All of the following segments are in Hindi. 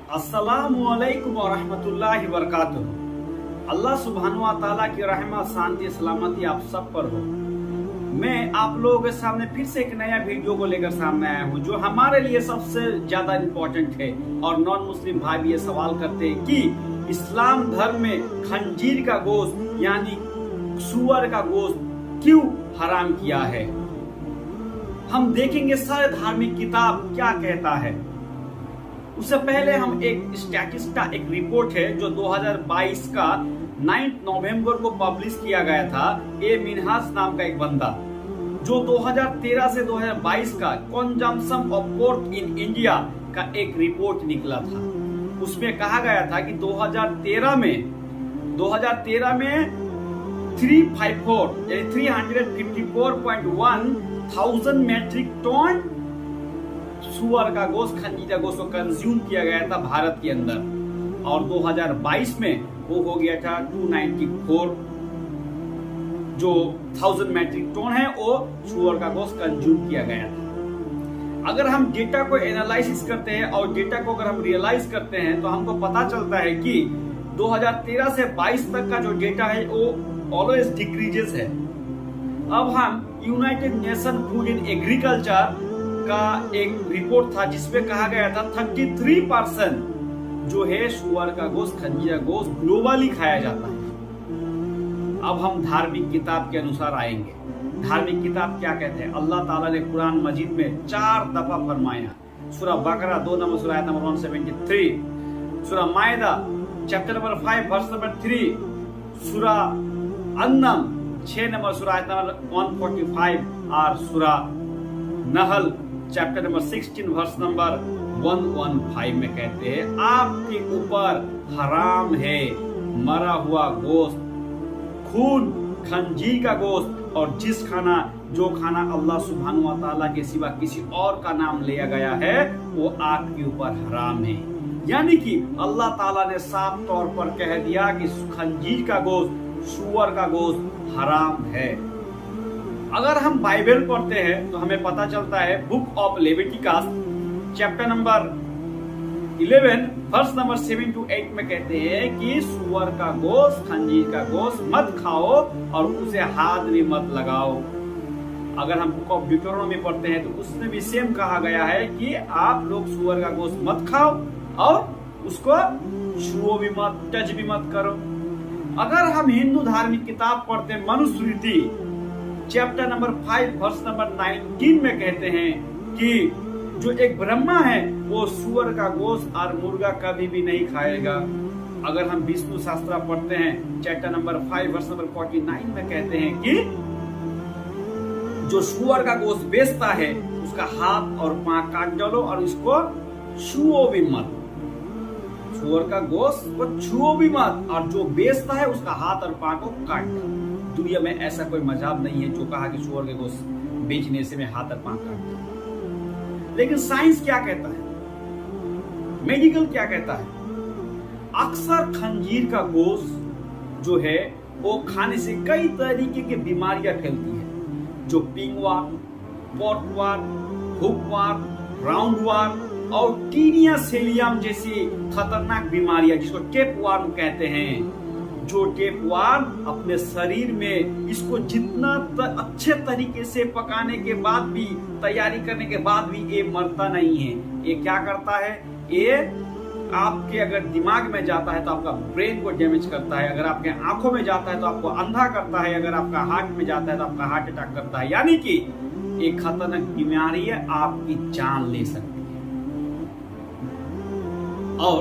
अस्सलामुअलैकुम वरहमतुल्लाहि वबरकातुहू। अल्लाह सुब्हानहू व तआला की रहमत शांति सलामती आप सब पर हो। मैं आप लोगों के सामने फिर से एक नया वीडियो को लेकर सामने आया हूँ जो हमारे लिए सबसे ज्यादा इम्पोर्टेंट है। और नॉन मुस्लिम भाई भी ये सवाल करते हैं कि इस्लाम धर्म में खंजीर का गोश्त यानी सूअर का गोश्त क्यों हराम किया है। हम देखेंगे सारे धार्मिक किताब क्या कहता है। उससे पहले हम एक स्टैटिस्टिका एक रिपोर्ट है जो 2022 का 9 नवंबर को पब्लिश किया गया था। ए मिनहाज नाम का एक बंदा जो 2013 से 2022 का consumption of pork in India का एक रिपोर्ट निकला था। उसमें कहा गया था कि 2013 में 354.1 थाउजेंड मेट्रिक टन सुअर का गोश्त खंजीर का गोश्त को कंज्यूम किया गया था भारत के अंदर। और 2022 में वो हो गया था 294 जो 1000 मेट्रिक टन है वो सुअर का गोश्त कंज्यूम किया गया था। अगर हम डेटा को एनालिसिस करते हैं और डेटा को अगर हम रियलाइज करते हैं तो हमको पता चलता है कि 2013 से 22 तक का जो डेटा है वो ऑलवेज डिक्रीजेस है। अब हम United nation food and agriculture का एक रिपोर्ट था जिसमें कहा गया था 33% जो है सुअर का गोश्त खंजीर का गोश्त ग्लोबली खाया जाता है। अब हम धार्मिक किताब के अनुसार आएंगे। धार्मिक किताब क्या कहते हैं। अल्लाह ताला ने कुरान मजीद में 4 दफा फरमाया। सूरह बकरा 2 नंबर सूरह आयत नंबर 173, सूरह मायदा चैप्टर नंबर 5 वर्स नंबर 3, सूरह अन्नम 6 नंबर सूरह आयत नंबर 145 और सूरह नहल चैप्टर नंबर 16 वर्स नंबर 115 में कहते हैं आपके ऊपर हराम है मरा हुआ गोश्त, खून, खंजीर का गोश्त और जो खाना अल्लाह सुब्हानहू व तआला के सिवा किसी और का नाम लिया गया है वो आपके ऊपर हराम है। यानी कि अल्लाह ताला ने साफ तौर पर कह दिया कि खंजीर का गोश्त, सूअर का गोश्त हराम है। अगर हम बाइबल पढ़ते हैं तो हमें पता चलता है book of Leviticus chapter number 11 verse number 7 to 8 में कहते हैं कि सूअर का गोश्त, खंजीर का गोश्त मत खाओ और उसे हाथ भी मत लगाओ। अगर हम बुक ऑफ ड्यूटेरोनोमी पढ़ते हैं तो उसमें भी सेम कहा गया है कि आप लोग सूअर का गोश्त मत खाओ और उसको छुओ भी मत, टच भी मत करो। अगर हम हिंदू धार्मिक किताब पढ़ते हैं Manusmriti chapter number 5 verse number 19 में कहते हैं कि जो एक ब्रह्मा है वो सूअर का गोश्त और मुर्गा कभी भी नहीं खाएगा। अगर हम विष्णु शास्त्र पढ़ते हैं चैप्टर नंबर 5 वर्स नंबर 49 में कहते हैं कि जो सूअर का गोश्त बेचता है उसका हाथ और पांव काट डालो और उसको छुओ भी मत। सूअर का गोश्त को छुओ भी मत और जो बेचता है उसका हाथ और पांव को काट दो। दुनिया में ऐसा कोई मजहब नहीं है जो कहा कि सूअर के गोश्त बेचने से मैं हाथ और पांव काट दूं। लेकिन साइंस क्या कहता है, मेडिकल क्या कहता है। अक्सर खंजीर का गोश्त जो है वो खाने से कई तरीके की बीमारियां फैलती है जो पिंगवार्म, पॉटवार्म, हुकवार्म, राउंडवार्म और टीनिया सेलियम जैसी खतरनाक बीमारियां जिसको टेपवार्म कहते हैं। जो टेपवार्म अपने शरीर में इसको जितना अच्छे तरीके से पकाने के बाद भी, तैयारी करने के बाद भी ये मरता नहीं है। ये क्या करता है, ये आपके अगर दिमाग में जाता है तो आपका ब्रेन को डैमेज करता है, अगर आपके आंखों में जाता है तो आपको अंधा करता है, अगर आपका हार्ट में जाता है तो आपका हार्ट अटैक करता है। यानी कि एक खतरनाक बीमारी है, आपकी जान ले सकती है। और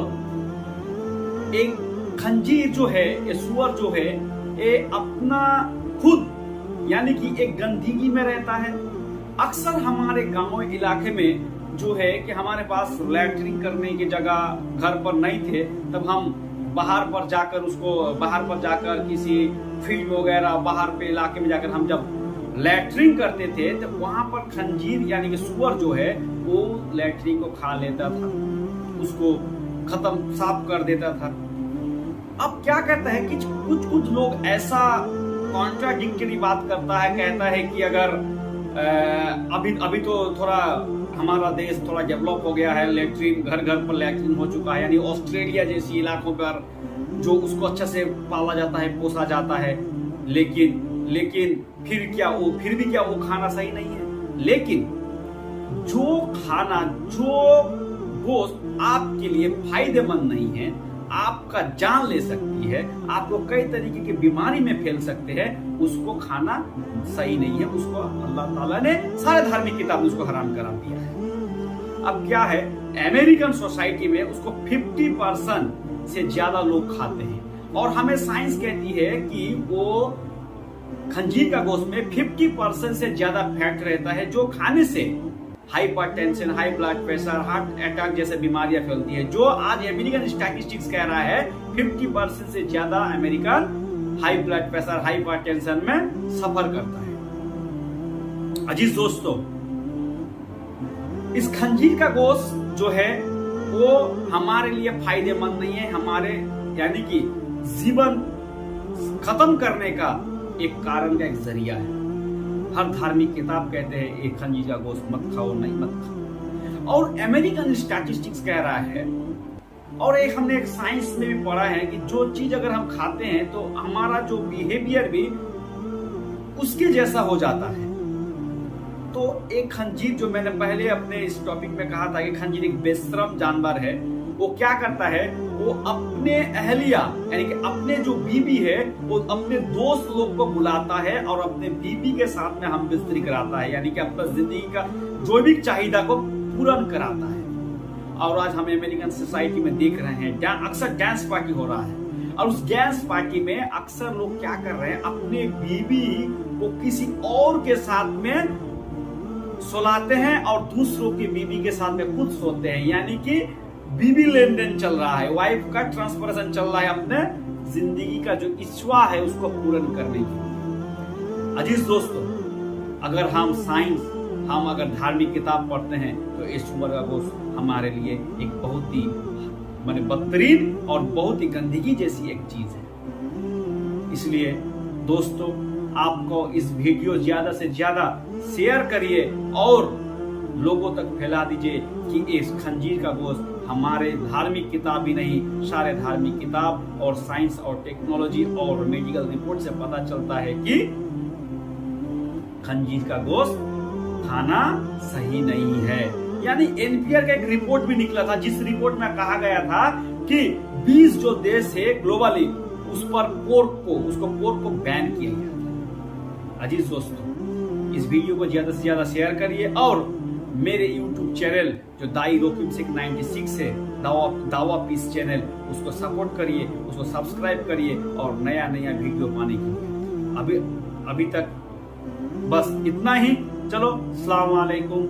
एक खंजीर जो है, ये सूअर जो है, ये अपना खुद यानी कि एक गंदगी में रहता है। अक्सर हमारे गांव इलाके में जो है कि हमारे पास लैट्रिन करने की जगह घर पर नहीं थे, तब हम बाहर पर जाकर किसी फील्ड वगैरह बाहर पे इलाके में जाकर हम जब लैट्रिन करते थे तो वहां पर खंजीर यानी कि सूअर जो है वो लैट्रिन को खा लेता था, उसको खत्म साफ कर देता था। अब क्या कहता है कि कुछ लोग ऐसा कॉन्ट्राडिक्टरी बात करता है, कहता है कि अगर अभी तो थोड़ा हमारा देश थोड़ा डेवलप हो गया है, लेट्रिन घर घर पर लेट्रिन हो चुका है, यानी ऑस्ट्रेलिया जैसी इलाकों पर जो उसको अच्छे से पाला जाता है, पोसा जाता है, लेकिन फिर भी क्या वो खाना सही नहीं है। लेकिन जो गोश्त आपके लिए फायदेमंद नहीं है, आपका जान ले सकती है, आपको कई तरीके की बीमारी में फैल सकते हैं, उसको खाना सही नहीं है। उसको अल्लाह ताला ने सारे धार्मिक किताब में उसको हराम करा दिया है। अब क्या है, अमेरिकन सोसाइटी में उसको 50% से ज्यादा लोग खाते हैं, और हमें साइंस कहती है कि वो खंजीर का गोश्त में 50% से ज्यादा फैट रहता है, जो खाने से hypertension, high blood pressure, heart attack जैसे बीमारियां फैलती है। जो आज अमेरिकन स्टैटिस्टिक्स कह रहा है 50% से ज्यादा American high blood pressure, hypertension में सफर करता है। अजीज दोस्तों, इस खंजीर का गोश्त जो है वो हमारे लिए फायदेमंद नहीं है, हमारे यानी कि जीवन खत्म करने का एक कारण का एक जरिया है। हर धार्मिक किताब कहते हैं एक खंजीर का गोश्त मत खाओ, नहीं मत खाओ। और अमेरिकन स्टैटिस्टिक्स कह रहा है, और हमने एक साइंस में भी पढ़ा है कि जो चीज अगर हम खाते हैं तो हमारा जो बिहेवियर भी उसके जैसा हो जाता है। तो एक खंजीर, जो मैंने पहले अपने इस टॉपिक में कहा था कि खंजीर एक बेशरम जानवर है, वो क्या करता है, वो अपने अहलिया यानी कि अपने जो बीबी है वो अपने दोस्त लोग को बुलाता है और अपने बीबी के साथ में हम बिस्तरी कराता है, यानी कि अपना जिंदगी का जो भी चाहिदा को पूर्ण कराता है। और आज हम अमेरिकन सोसाइटी में देख रहे हैं अक्सर डांस पार्टी हो रहा है, और उस डांस पार्टी में अक्सर लोग क्या कर रहे हैं, अपने बीबी को किसी और के साथ में सुलाते हैं और दूसरों की बीबी के साथ में खुद सोते हैं, यानी कि बीबी लेन देन चल रहा है, वाइफ का ट्रांसफरेशन चल रहा है अपने जिंदगी का जो इच्छा है उसको पूर्ण करने की। अजीज दोस्तों, अगर हम अगर धार्मिक किताब पढ़ते हैं तो इस सुअर का गोश्त हमारे लिए एक बहुत ही बदतरीन और बहुत ही गंदगी जैसी एक चीज है। इसलिए दोस्तों, आपको इस वीडियो ज्यादा से ज्यादा शेयर करिए और लोगों तक फैला दीजिए कि इस खंजीर का गोश्त हमारे धार्मिक किताब ही नहीं, सारे धार्मिक किताब और साइंस और टेक्नोलॉजी और मेडिकल रिपोर्ट से पता चलता है कि खंजीर का गोश्त खाना सही नहीं है। यानी एनपीआर का एक रिपोर्ट भी निकला था, जिस रिपोर्ट में कहा गया था कि 20 जो देश है ग्लोबली उस पर पोर्क को बैन किया गया। अजीज दोस्तों, इस वीडियो को ज्यादा से ज्यादा शेयर करिए और मेरे YouTube चैनल जो दाई रोकिम सिख 96 है, दावा पीस चैनल, उसको सपोर्ट करिए, उसको सब्सक्राइब करिए और नया वीडियो पाने के लिए। अभी तक बस इतना ही। चलो, अस्सलाम वालेकुम।